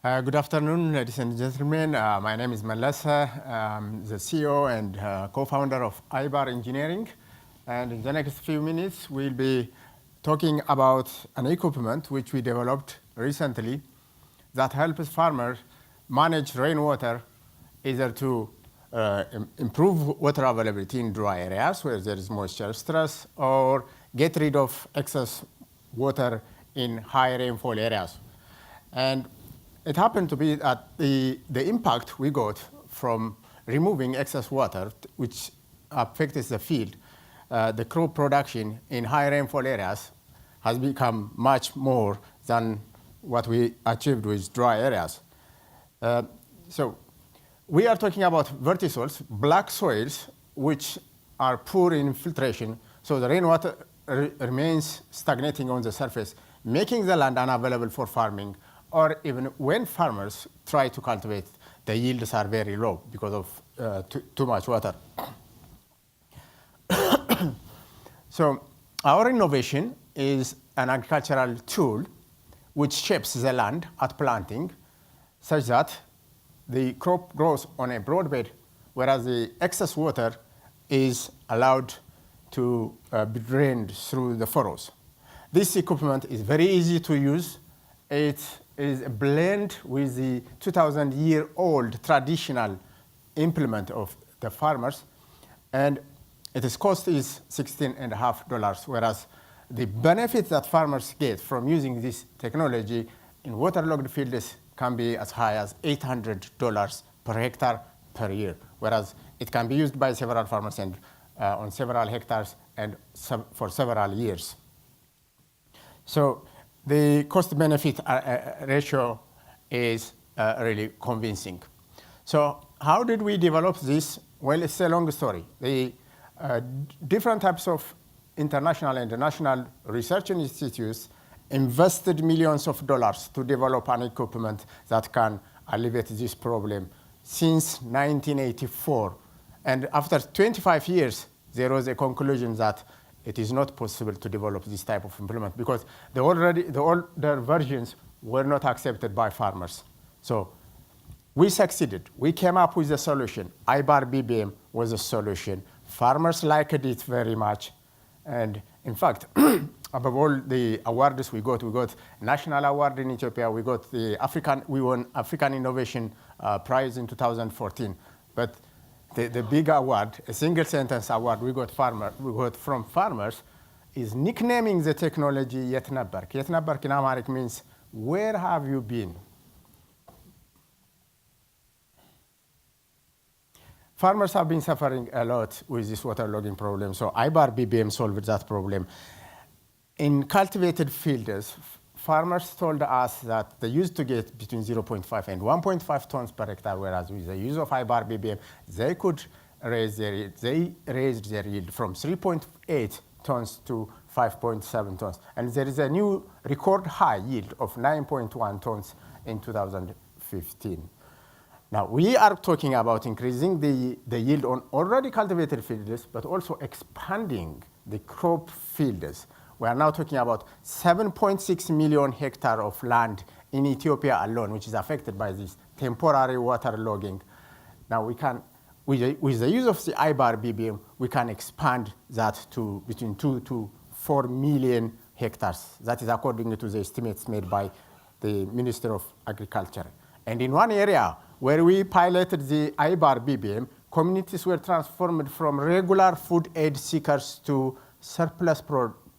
Good afternoon, ladies and gentlemen. My name is Melissa. I'm the CEO and co-founder of Aybar Engineering. And in the next few minutes, we'll be talking about an equipment which we developed recently that helps farmers manage rainwater, either to improve water availability in dry areas where there is moisture stress, or get rid of excess water in high rainfall areas. And it happened to be that the impact we got from removing excess water, which affects the field, the crop production in high rainfall areas has become much more than what we achieved with dry areas. So we are talking about vertisols, black soils, which are poor in filtration, so the rainwater remains stagnating on the surface, making the land unavailable for farming, or even when farmers try to cultivate, the yields are very low because of too much water. So our innovation is an agricultural tool which shapes the land at planting such that the crop grows on a broad bed, whereas the excess water is allowed to be drained through the furrows. This equipment is very easy to use. It is a blend with the 2,000-year-old traditional implement of the farmers, and its cost is $16.50, whereas the benefit that farmers get from using this technology in waterlogged fields can be as high as $800 per hectare per year, whereas it can be used by several farmers and on several hectares and for several years. So the cost-benefit ratio is really convincing. So how did we develop this? Well, it's a long story. The different types of international and national research institutes invested millions of dollars to develop an equipment that can alleviate this problem since 1984. And after 25 years, there was a conclusion that it is not possible to develop this type of implement because the older versions were not accepted by farmers. So we succeeded. We came up with a solution. Aybar BBM was a solution. Farmers liked it very much. And in fact, above all the awards we got national award in Ethiopia. We won African Innovation Prize in 2014. But the big award, a single sentence award we got from farmers, is nicknaming the technology Yet Nabbark. Yet Nabbark in Amharic means, where have you been? Farmers have been suffering a lot with this waterlogging problem, so Aybar BBM solved that problem. In cultivated fields, farmers told us that they used to get between 0.5 and 1.5 tons per hectare, whereas with the use of Aybar BBM, they could raise their yield. They raised their yield from 3.8 tons to 5.7 tons. And there is a new record high yield of 9.1 tons in 2015. Now, we are talking about increasing the yield on already cultivated fields, but also expanding the crop fields. We are now talking about 7.6 million hectares of land in Ethiopia alone, which is affected by this temporary water logging. Now we can, with the use of the Aybar BBM, we can expand that to between 2 to 4 million hectares. That is according to the estimates made by the Minister of Agriculture. And in one area where we piloted the Aybar BBM, communities were transformed from regular food aid seekers to surplus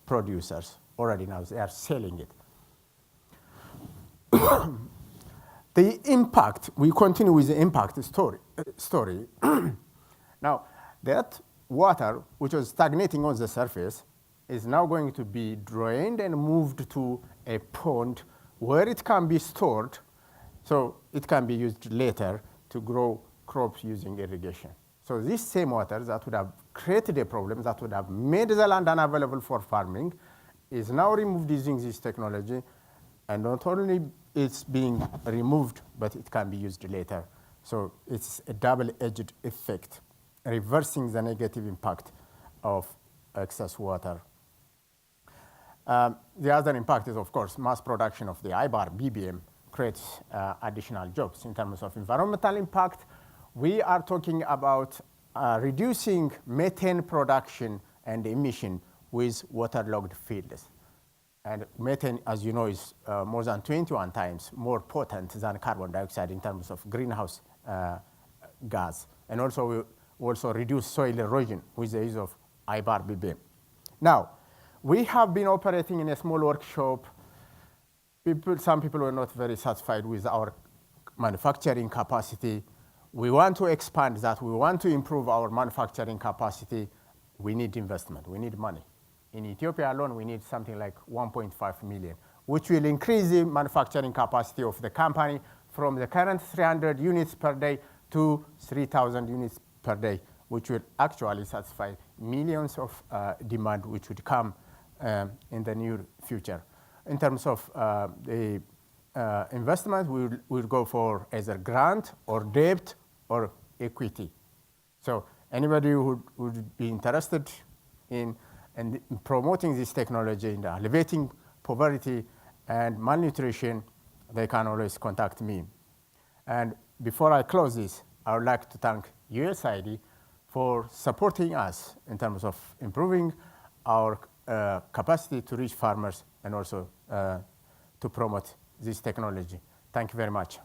producers. Already now they are selling it. The impact, we continue with the impact story. Now, that water, which was stagnating on the surface, is now going to be drained and moved to a pond where it can be stored, so it can be used later to grow crops using irrigation. So this same water that would have created a problem, that would have made the land unavailable for farming, is now removed using this technology, and not only it's being removed, but it can be used later. So it's a double-edged effect, reversing the negative impact of excess water. The other impact is, of course, mass production of the Aybar BBM creates additional jobs. In terms of environmental impact, we are talking about reducing methane production and emission with waterlogged fields. And methane, as you know, is more than 21 times more potent than carbon dioxide in terms of greenhouse gas. And also, we also reduce soil erosion with the use of Aybar BBM. Now, we have been operating in a small workshop. Some people were not very satisfied with our manufacturing capacity. We want to expand that. We want to improve our manufacturing capacity. We need investment. We need money. In Ethiopia alone, we need something like 1.5 million, which will increase the manufacturing capacity of the company from the current 300 units per day to 3,000 units per day, which will actually satisfy millions of demand, which would come in the near future. In terms of the investment, we'll go for either grant or debt or equity. So anybody who would be interested in promoting this technology, in alleviating poverty and malnutrition, they can always contact me. And before I close this, I would like to thank USAID for supporting us in terms of improving our capacity to reach farmers and also to promote this technology. Thank you very much.